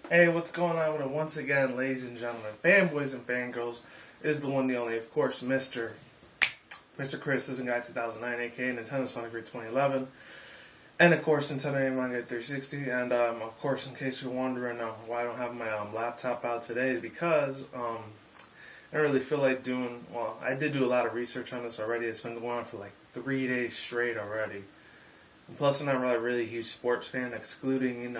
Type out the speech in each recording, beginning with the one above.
Hey, what's going on with it once again, ladies and gentlemen, fanboys and fangirls? It is the one, the only, of course, Mr. Criticism Guy 2009, aka Nintendo Sonic Free 2011, and of course Nintendo Manga 360. And of course, in case you're wondering why I don't have my laptop out today, is because I don't really feel like doing. Well, I did do a lot of research on this already. It's been going on for like 3 days straight already. And plus, I'm not really a huge sports fan, excluding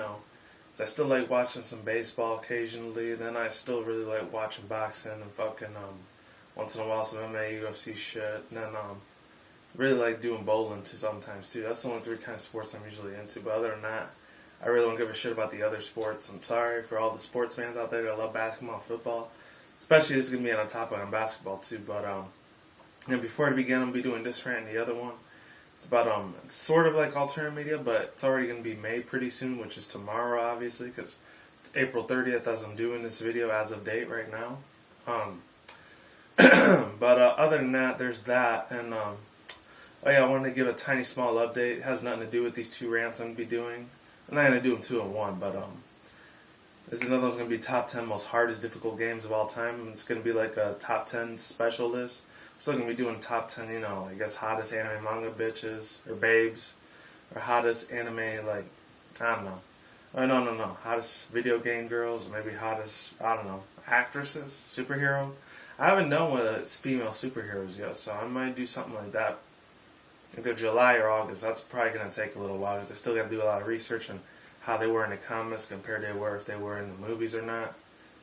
I still like watching some baseball occasionally. Then I still really like watching boxing and fucking once in a while some MMA, UFC shit. And then really like doing bowling too sometimes too. That's the only three kind of sports I'm usually into. But other than that, I really don't give a shit about the other sports. I'm sorry for all the sports fans out there that love basketball and football. Especially this is gonna be on topic on basketball too. But before I begin, I'm gonna be doing this rant and the other one. It's about it's sort of like alternative media, but it's already going to be made pretty soon, which is tomorrow, obviously, because it's April 30th as I'm doing this video as of date right now. But other than that, there's that, and oh yeah, I wanted to give a tiny small update. It has nothing to do with these two rants I'm going to be doing. I'm not going to do them two in one, but this is another one's going to be top 10 most hardest difficult games of all time. It's going to be like a top 10 special list. Still gonna be doing top 10, I guess hottest anime manga bitches or babes, or hottest anime like I don't know. Oh no, hottest video game girls, or maybe hottest actresses, superhero. I haven't done with it's female superheroes yet, so I might do something like that. Either July or August. That's probably gonna take a little while because I still gotta do a lot of research on how they were in the comics compared to if they were in the movies or not.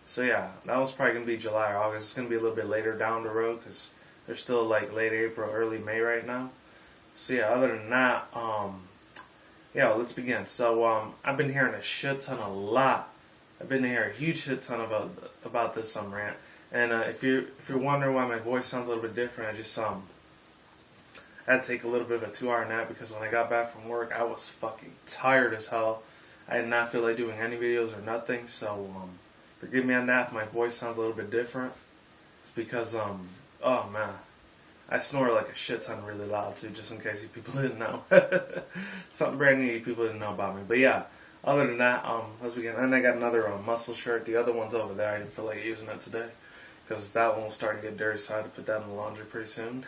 So yeah, that was probably gonna be July or August. It's gonna be a little bit later down the road because they're still like late April, early May right now. So yeah, other than that, let's begin. So I've been hearing a shit ton I've been hearing a huge shit ton about this rant. And if you're wondering why my voice sounds a little bit different, I just I had to take a little bit of a 2-hour nap because when I got back from work, I was fucking tired as hell. I did not feel like doing any videos or nothing. So forgive me on that. If my voice sounds a little bit different. It's because oh man, I snore like a shit ton really loud too, just in case you people didn't know. Something brand new you people didn't know about me. But yeah, other than that, let's begin. And I got another muscle shirt. The other one's over there. I didn't feel like using it today because that one will start to get dirty, so I have to put that in the laundry pretty soon.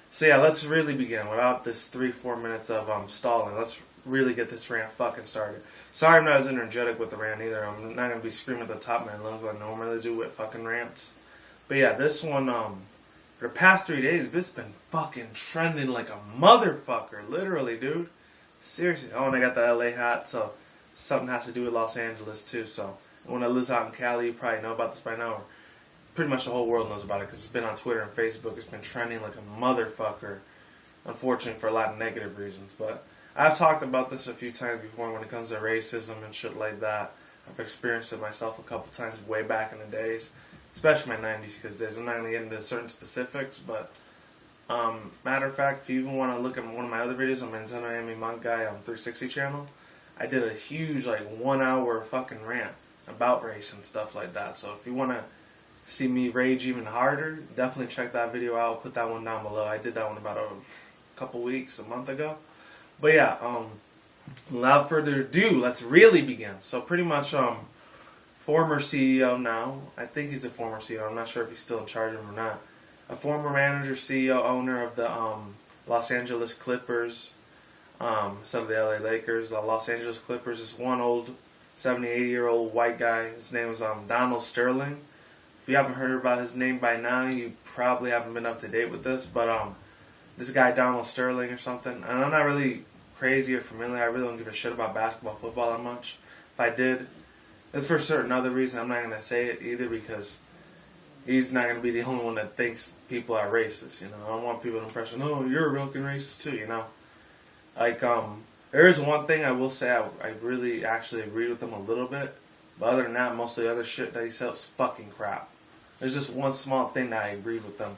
So yeah, let's really begin without this 3-4 minutes of stalling. Let's really get this rant fucking started. Sorry I'm not as energetic with the rant either. I'm not going to be screaming at the top of my lungs like I normally do with fucking rants. But yeah, this one, for the past 3 days, this has been fucking trending like a motherfucker. Literally, dude. Seriously. Oh, and I got the LA hat, so something has to do with Los Angeles, too. So when I live out in Cali, you probably know about this by now. Pretty much the whole world knows about it because it's been on Twitter and Facebook. It's been trending like a motherfucker. Unfortunately, for a lot of negative reasons. But I've talked about this a few times before when it comes to racism and shit like that. I've experienced it myself a couple times way back in the days. Especially my 90s kids days. I'm not going to get into certain specifics, but matter of fact, if you even want to look at one of my other videos on my Nintendo Anime Manga Guy 360 channel, I did a huge 1 hour fucking rant about race and stuff like that. So if you want to see me rage even harder, definitely check that video out. I'll put that one down below. I did that one about a couple weeks, a month ago. But yeah, without further ado, let's really begin. So pretty much, former CEO now. I think he's a former CEO. I'm not sure if he's still in charge of them or not. A former manager, CEO, owner of the Los Angeles Clippers, instead of the LA Lakers. Los Angeles Clippers is one old 70, 80-year-old white guy. His name is Donald Sterling. If you haven't heard about his name by now, you probably haven't been up to date with this. But this guy, Donald Sterling or something, and I'm not really crazy or familiar. I really don't give a shit about basketball, football that much. If I did, it's for a certain other reason. I'm not going to say it either because he's not going to be the only one that thinks people are racist. I don't want people to impression, oh, you're a real racist too, there is one thing I will say I really actually agreed with him a little bit. But other than that, most of the other shit that he said was fucking crap. There's just one small thing that I agreed with him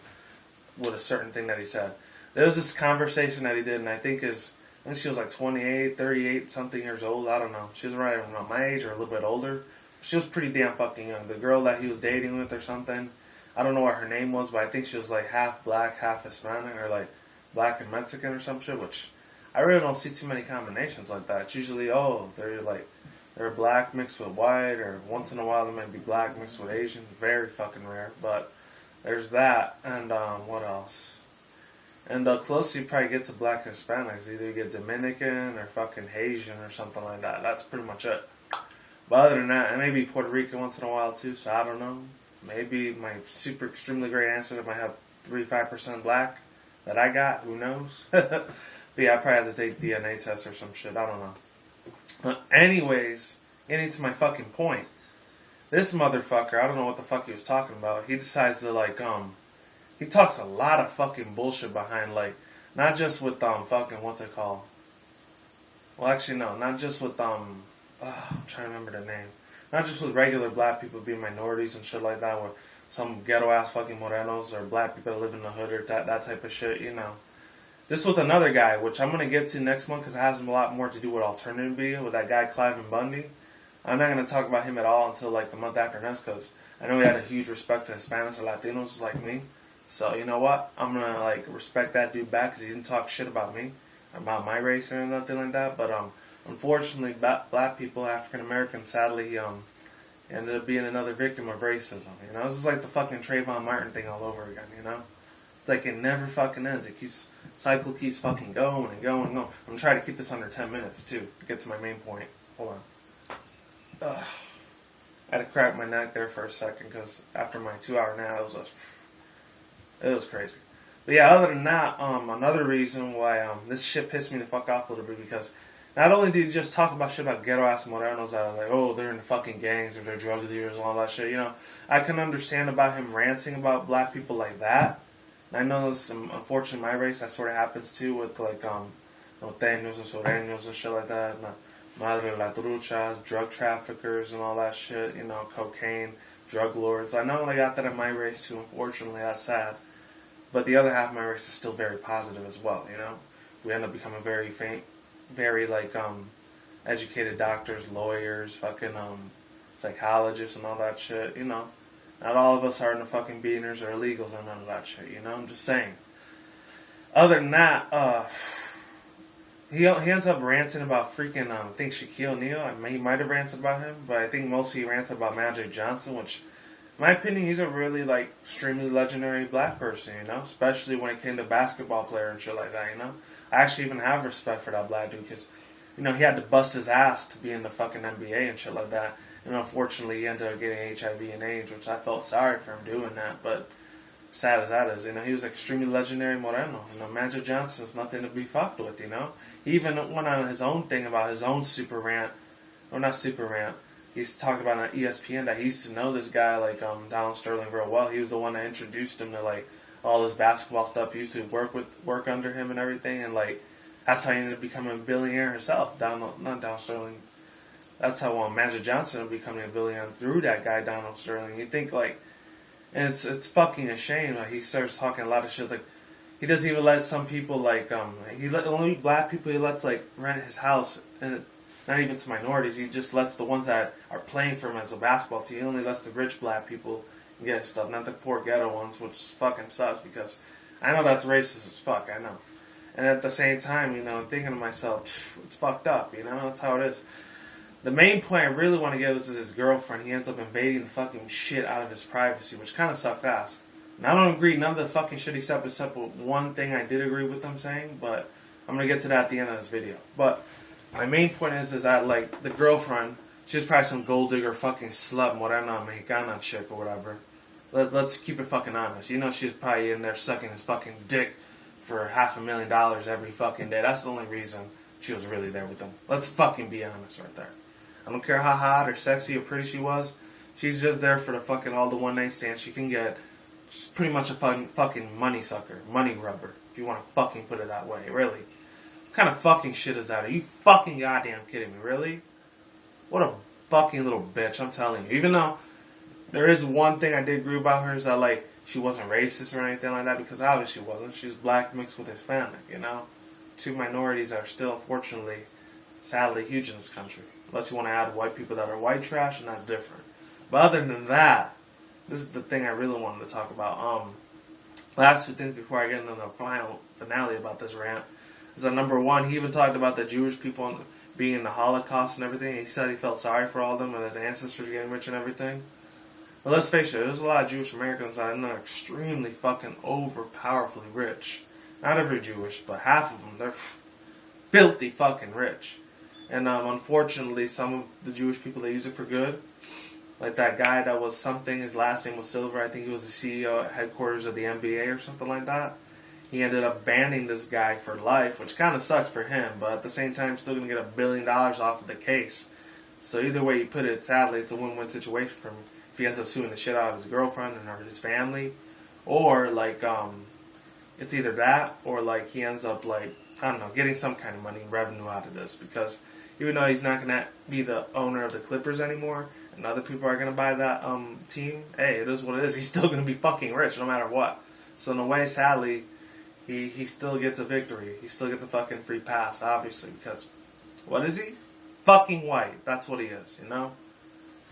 with a certain thing that he said. There was this conversation that he did, and I think she was like 28, 38, something years old. I don't know. She was right around my age or a little bit older. She was pretty damn fucking young. The girl that he was dating with or something, I don't know what her name was, but I think she was like half black, half Hispanic, or like black and Mexican or some shit, which I really don't see too many combinations like that. It's usually, they're like They're black mixed with white, or once in a while they might be black mixed with Asian. Very fucking rare, but there's that. And what else? And the closer you probably get to black Hispanics, either you get Dominican or fucking Haitian or something like that. That's pretty much it. But other than that, and maybe Puerto Rican once in a while too, so I don't know. Maybe my super extremely great answer might have 3-5% black that I got, who knows? But yeah, I probably have to take DNA test or some shit, I don't know. Anyways, getting to my fucking point. This motherfucker, I don't know what the fuck he was talking about. He decides to he talks a lot of fucking bullshit behind, not just with fucking what's it called? Well, actually no, not just with I'm trying to remember the name. Not just with regular black people being minorities and shit like that, where some ghetto ass fucking morenos or black people that live in the hood or that type of shit, you know. This with another guy, which I'm going to get to next month because it has a lot more to do with alternative media, with that guy Cliven Bundy. I'm not going to talk about him at all until the month after next because I know he had a huge respect to Hispanics or Latinos like me. So you know what? I'm going to respect that dude back because he didn't talk shit about me, about my race or nothing like that. But unfortunately, black people, African Americans, sadly, ended up being another victim of racism. You know, this is like the fucking Trayvon Martin thing all over again. You know, it's like it never fucking ends. Cycle keeps fucking going and going and going. I'm gonna try to keep this under 10 minutes too to get to my main point. Hold on. Ugh. I had to crack my neck there for a second because after my 2-hour nap, it was crazy. But yeah, other than that, another reason why this shit pissed me the fuck off a little bit because not only did he just talk about shit about ghetto ass morenos that are oh, they're in the fucking gangs or they're drug dealers and all that shit, you know, I can understand about him ranting about black people like that. And I know this, unfortunately, my race, that sort of happens too with norteños and sureños and shit like that. Madre la truchas, drug traffickers and all that shit, you know, cocaine, drug lords. I know I got that in my race too, unfortunately, that's sad. But the other half of my race is still very positive as well, you know. We end up becoming very educated doctors, lawyers, fucking psychologists and all that shit, you know. Not all of us are in the fucking beaners or illegals and none of that shit, you know. I'm just saying. Other than that, he ends up ranting about freaking, I think Shaquille O'Neal. He might have ranted about him, but I think mostly he ranted about Magic Johnson, which, in my opinion, he's a really, extremely legendary black person, you know. Especially when it came to basketball player and shit like that, you know. I actually even have respect for that black dude because, you know, he had to bust his ass to be in the fucking NBA and shit like that. And unfortunately, he ended up getting HIV and AIDS, which I felt sorry for him doing that. But sad as that is, you know, he was extremely legendary moreno. You know, Magic Johnson's nothing to be fucked with, you know. He even went on his own thing about his own super rant. Or not super rant. He's talking about on ESPN that he used to know this guy, Donald Sterling real well. He was the one that introduced him to, all this basketball stuff. He used to work under him and everything. And, that's how he ended up becoming a billionaire himself. Not Donald Sterling. That's how Magic Johnson ended up becoming a billionaire through that guy, Donald Sterling. You think, and it's fucking a shame. He starts talking a lot of shit. He doesn't even let some people, only black people he lets, rent his house. And not even to minorities. He just lets the ones that are playing for him as a basketball team. He only lets the rich black people get stuff, not the poor ghetto ones, which fucking sucks because I know that's racist as fuck, I know. And at the same time, you know, I'm thinking to myself, it's fucked up, you know, that's how it is. The main point I really want to give is his girlfriend. He ends up invading the fucking shit out of his privacy, which kind of sucks ass. And I don't agree none of the fucking shit he said except with one thing I did agree with him saying, but I'm going to get to that at the end of this video. But my main point is that, the girlfriend, she's probably some gold digger fucking slut, morena, mexicana chick or whatever. Let's keep it fucking honest. You know she's probably in there sucking his fucking dick for $500,000 every fucking day. That's the only reason she was really there with him. Let's fucking be honest right there. I don't care how hot or sexy or pretty she was. She's just there for all the one-night stands she can get. She's pretty much a fucking money sucker, money grubber, if you want to fucking put it that way, really. What kind of fucking shit is that? Are you fucking goddamn kidding me, really? What a fucking little bitch, I'm telling you. Even though there is one thing I did agree about her is that, she wasn't racist or anything like that, because obviously she wasn't. She's black mixed with Hispanic, you know? Two minorities are still, unfortunately, sadly, huge in this country. Unless you want to add white people that are white trash, and that's different. But other than that, this is the thing I really wanted to talk about. Last two things before I get into the final finale about this rant is that number one, he even talked about the Jewish people being in the Holocaust and everything. He said he felt sorry for all of them and his ancestors getting rich and everything. But let's face it, there's a lot of Jewish Americans that are extremely fucking overpowerfully rich. Not every Jewish, but half of them, they're filthy fucking rich. And unfortunately, some of the Jewish people, they use it for good. Like that guy that was something, his last name was Silver. I think he was the CEO at headquarters of the NBA or something like that. He ended up banning this guy for life, which kind of sucks for him, but at the same time, still going to get $1 billion off of the case. So either way you put it, sadly, it's a win-win situation for him. If he ends up suing the shit out of his girlfriend and or his family, or like it's either that or like he ends up like, I don't know, getting some kind of money revenue out of this, because even though he's not going to be the owner of the Clippers anymore and other people are going to buy that team, hey, it is what it is. He's still going to be fucking rich no matter what. So in a way, sadly, he still gets a victory. He still gets a fucking free pass, obviously, because what is he? Fucking white. That's what he is, you know?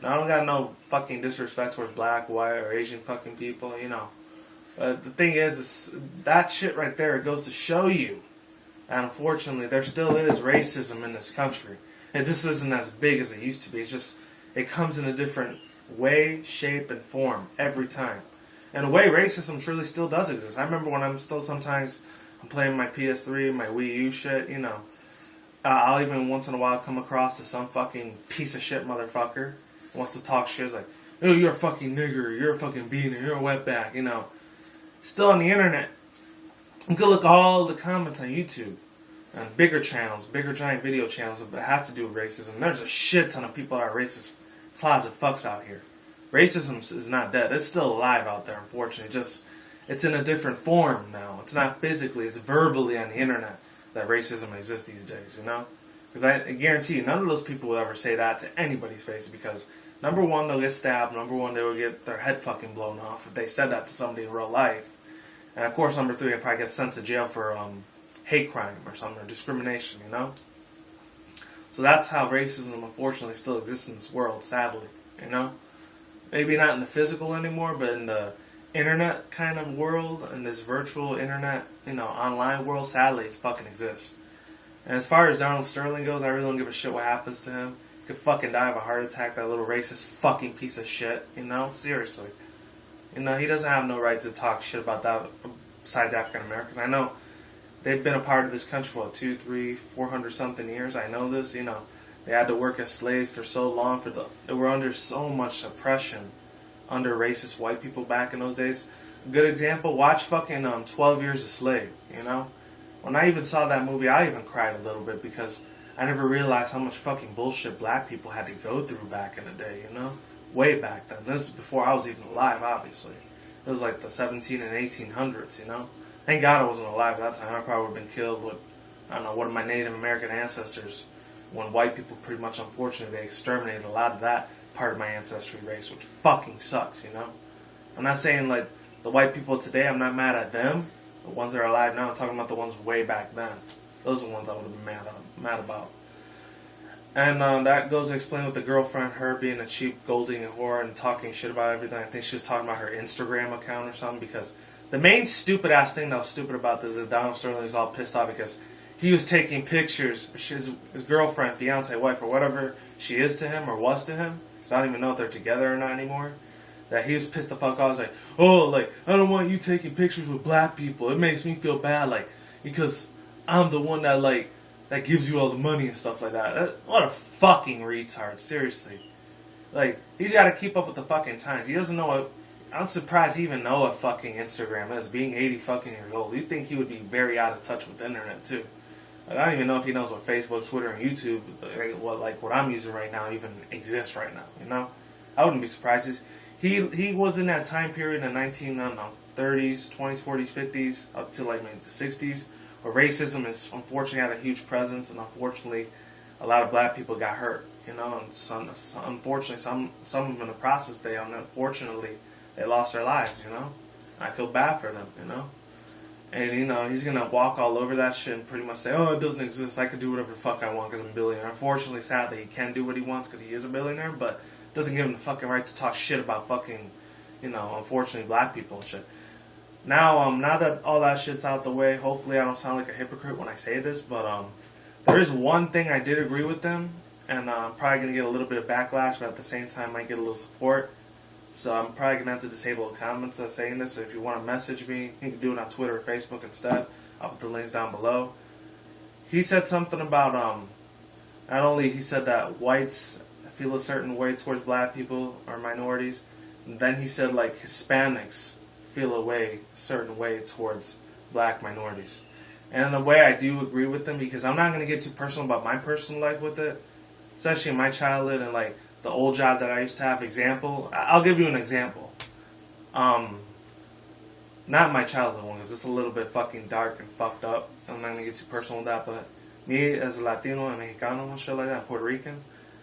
Now, I don't got no fucking disrespect towards black, white, or Asian fucking people, you know. But the thing is that shit right there, it goes to show you. And unfortunately, there still is racism in this country. It just isn't as big as it used to be. It's just, it comes in a different way, shape, and form every time. And a way, racism truly still does exist. I remember when I'm playing my PS3, my Wii U shit, you know. I'll even once in a while come across to some fucking piece of shit motherfucker who wants to talk shit. It's like, oh, you're a fucking nigger, you're a fucking beaner, you're a wetback, you know. Still on the internet, you can look at all the comments on YouTube. And bigger channels, bigger giant video channels that have to do with racism. There's a shit ton of people that are racist closet fucks out here. Racism is not dead. It's still alive out there, unfortunately. Just, it's in a different form now. It's not physically, it's verbally on the internet that racism exists these days, you know? Because I guarantee you, none of those people will ever say that to anybody's face, because number one, they'll get stabbed. Number one, they will get their head fucking blown off if they said that to somebody in real life. And of course, number three, they'll probably get sent to jail for hate crime or something, or discrimination, you know? So that's how racism, unfortunately, still exists in this world, sadly, you know? Maybe not in the physical anymore, but in the internet kind of world, in this virtual internet, you know, online world, sadly, it fucking exists. And as far as Donald Sterling goes, I really don't give a shit what happens to him. He could fucking die of a heart attack, that little racist fucking piece of shit, you know? Seriously. You know, he doesn't have no right to talk shit about that besides African Americans. I know they've been a part of this country for 200, 300, 400 something years. I know this, you know. They had to work as slaves for so long. They were under so much suppression under racist white people back in those days. A good example, watch fucking 12 Years a Slave, you know. When I even saw that movie, I even cried a little bit because I never realized how much fucking bullshit black people had to go through back in the day, you know. Way back then. This is before I was even alive, obviously. It was like the 17 and 1800s, you know. Thank God I wasn't alive at that time. I probably would have been killed with, I don't know, one of my Native American ancestors. When white people pretty much, unfortunately, they exterminated a lot of that part of my ancestry race, which fucking sucks, you know? I'm not saying, like, the white people today, I'm not mad at them. The ones that are alive now, I'm talking about the ones way back then. Those are the ones I would have been mad about. And that goes to explain with the girlfriend, her being a cheap gold digging whore and talking shit about everything. I think she was talking about her Instagram account or something, because the main stupid-ass thing that was stupid about this is Donald Sterling was all pissed off because he was taking pictures, his girlfriend, fiance, wife, or whatever she is to him or was to him, because I don't even know if they're together or not anymore, that he was pissed the fuck off. I was like, oh, like, I don't want you taking pictures with black people. It makes me feel bad, like, because I'm the one that, like, that gives you all the money and stuff like that. What a fucking retard, seriously. Like, he's got to keep up with the fucking times. He doesn't know what... I'm surprised he even know what fucking Instagram is, being 80 fucking years old. You'd think he would be very out of touch with the internet, too. Like, I don't even know if he knows what Facebook, Twitter, and YouTube, what I'm using right now, even exists right now, you know? I wouldn't be surprised. He was in that time period in the 30s, 20s, 40s, 50s, up to like maybe the 60s, where racism is unfortunately had a huge presence, and unfortunately a lot of black people got hurt, you know, and unfortunately some of them in the process, unfortunately they lost their lives, you know. I feel bad for them, you know. And, you know, he's going to walk all over that shit and pretty much say, oh, it doesn't exist, I can do whatever the fuck I want because I'm a billionaire. Unfortunately, sadly, he can do what he wants because he is a billionaire, but it doesn't give him the fucking right to talk shit about fucking, you know, unfortunately, black people and shit. Now that all that shit's out the way, hopefully I don't sound like a hypocrite when I say this, but There is one thing I did agree with them, and I'm probably going to get a little bit of backlash, but at the same time, I might get a little support. So I'm probably going to have to disable the comments of saying this. So if you want to message me, you can do it on Twitter or Facebook instead. I'll put the links down below. He said something about, not only he said that whites feel a certain way towards black people or minorities, and then he said like Hispanics feel a certain way towards black minorities. And in a way I do agree with them, because I'm not going to get too personal about my personal life with it, especially in my childhood and like the old job that I used to have. Example, I'll give you an example. Not my childhood one, because it's a little bit fucking dark and fucked up. I'm not going to get too personal with that, but me as a Latino and Mexicano and shit like that, Puerto Rican,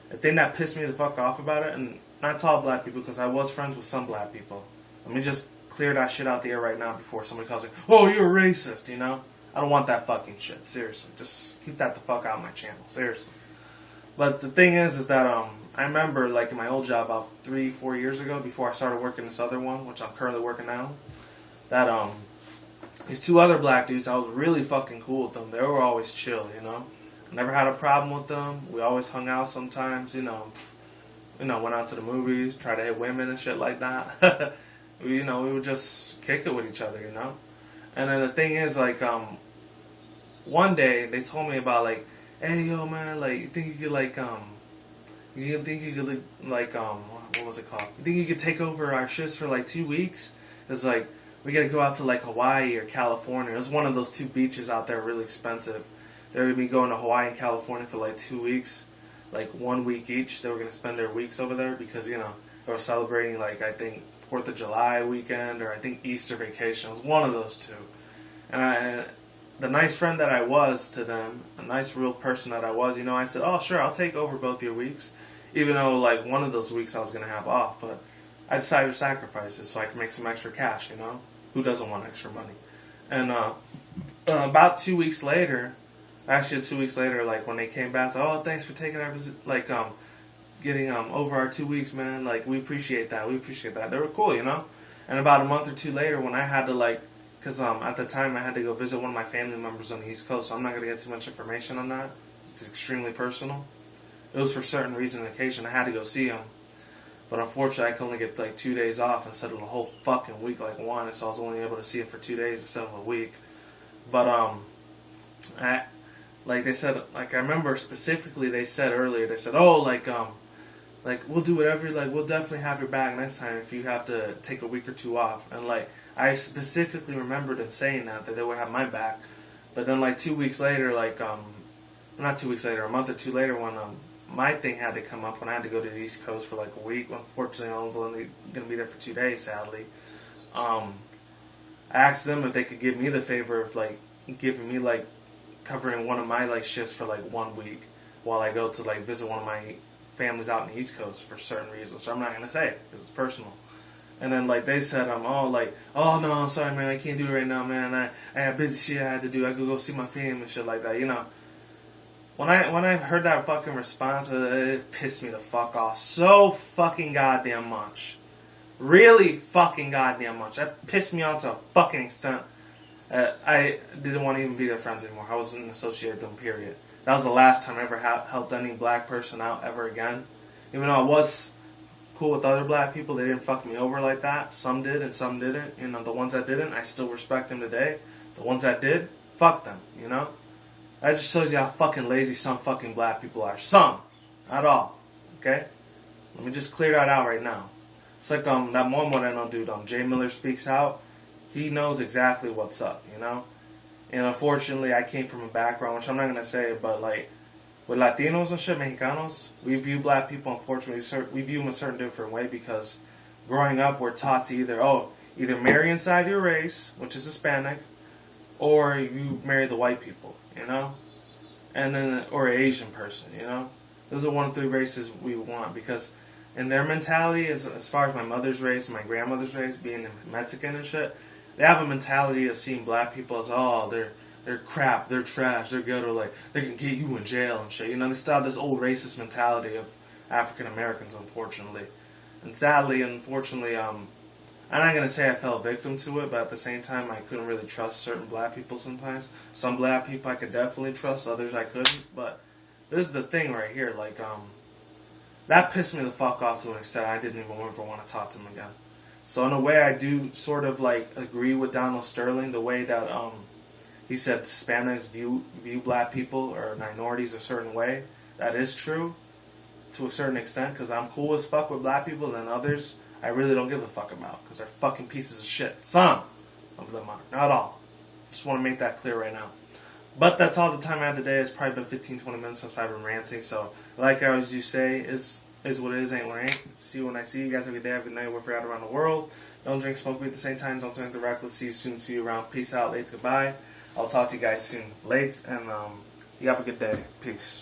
the thing that pissed me the fuck off about it, and not to all black people, because I was friends with some black people. Let me just clear that shit out the air right now before somebody calls it, oh, you're a racist, you know? I don't want that fucking shit, seriously. Just keep that the fuck out of my channel, seriously. But the thing is that I remember, like, in my old job about 3-4 years ago, before I started working this other one, which I'm currently working now, that these two other black dudes, I was really fucking cool with them. They were always chill, you know? I never had a problem with them. We always hung out sometimes, you know, went out to the movies, tried to hit women and shit like that. We would just kick it with each other, you know? And then the thing is, like, one day they told me about, like, hey, yo, man, like, you think you could, like, what was it called? You think you could take over our shifts for, like, 2 weeks? It's like, we gotta go out to, like, Hawaii or California. It was one of those two beaches out there, really expensive. They were gonna be going to Hawaii and California for, like, 2 weeks, like, 1 week each. They were gonna spend their weeks over there because, you know, they were celebrating, like, I think 4th of July weekend, or I think Easter vacation. It was one of those two. And the nice friend that I was to them, a nice real person that I was, you know, I said, oh, sure, I'll take over both your weeks. Even though, like, one of those weeks I was going to have off. But I decided to sacrifice it so I could make some extra cash, you know? Who doesn't want extra money? And about 2 weeks later, actually 2 weeks later, like, when they came back, I said, oh, thanks for taking our visit, like, getting over our 2 weeks, man. Like, we appreciate that. We appreciate that. They were cool, you know? And about a month or two later, when I had to, like, because at the time I had to go visit one of my family members on the East Coast, so I'm not going to get too much information on that. It's extremely personal. It was for certain reason and occasion. I had to go see him. But unfortunately, I could only get, like, 2 days off instead of a whole fucking week like one, so I was only able to see him for 2 days instead of a week. But, like they said, like, I remember specifically they said earlier, they said, oh, like, we'll do whatever, like, we'll definitely have your back next time if you have to take a week or two off. And, like, I specifically remember them saying that they would have my back. But then, like, 2 weeks later, like, not 2 weeks later, a month or two later, when my thing had to come up, when I had to go to the East Coast for, like, a week. Unfortunately, I was only going to be there for 2 days, sadly. I asked them if they could give me the favor of, like, giving me, like, covering one of my, like, shifts for, like, 1 week while I go to, like, visit one of my families out in the East Coast for certain reasons. So I'm not going to say it because it's personal. And then, like, they said, oh, no, I'm sorry, man, I can't do it right now, man. I had busy shit I had to do. I could go see my family and shit like that, you know. When I heard that fucking response, it pissed me the fuck off so fucking goddamn much. Really fucking goddamn much. That pissed me off to a fucking extent. I didn't want to even be their friends anymore. I wasn't associated with them, period. That was the last time I ever helped any black person out ever again. Even though I was cool with other black people, they didn't fuck me over like that. Some did and some didn't. You know, the ones that didn't, I still respect them today. The ones that did, fuck them, you know? That just shows you how fucking lazy some fucking black people are. Some. Not all. Okay? Let me just clear that out right now. It's like that one Moreno dude, Jay Miller Speaks Out. He knows exactly what's up, you know? And unfortunately, I came from a background, which I'm not going to say, but like, with Latinos and shit, Mexicanos, we view black people, unfortunately, we view them a certain different way because growing up, we're taught to either marry inside your race, which is Hispanic, or you marry the white people, you know? And then, or an Asian person, you know? Those are one of the 3 races we want because in their mentality, as far as my mother's race, my grandmother's race, being Mexican and shit, they have a mentality of seeing black people as, oh, they're crap, they're trash, they're ghetto, like, they can get you in jail and shit. You know, they still have this old racist mentality of African Americans, unfortunately. And sadly, unfortunately, I'm not going to say I fell victim to it, but at the same time, I couldn't really trust certain black people sometimes. Some black people I could definitely trust, others I couldn't. But this is the thing right here. Like, that pissed me the fuck off to an extent I didn't even ever want to talk to him again. So in a way, I do sort of like agree with Donald Sterling, the way that he said Hispanics view black people or minorities a certain way. That is true to a certain extent, because I'm cool as fuck with black people, and others I really don't give a fuck about, because they're fucking pieces of shit. Some of them are, not all. Just want to make that clear right now. But that's all the time I have today. It's probably been 15-20 minutes since I've been ranting, so like I always do say, is what it is, ain't what it ain't. See you when I see you guys. Have a good day, have a good night, wherever you're at around the world. Don't drink, smoke weed at the same time. Don't drink the reckless. See you soon. See you around. Peace out. Late. Goodbye. I'll talk to you guys soon. Late. And you have a good day. Peace.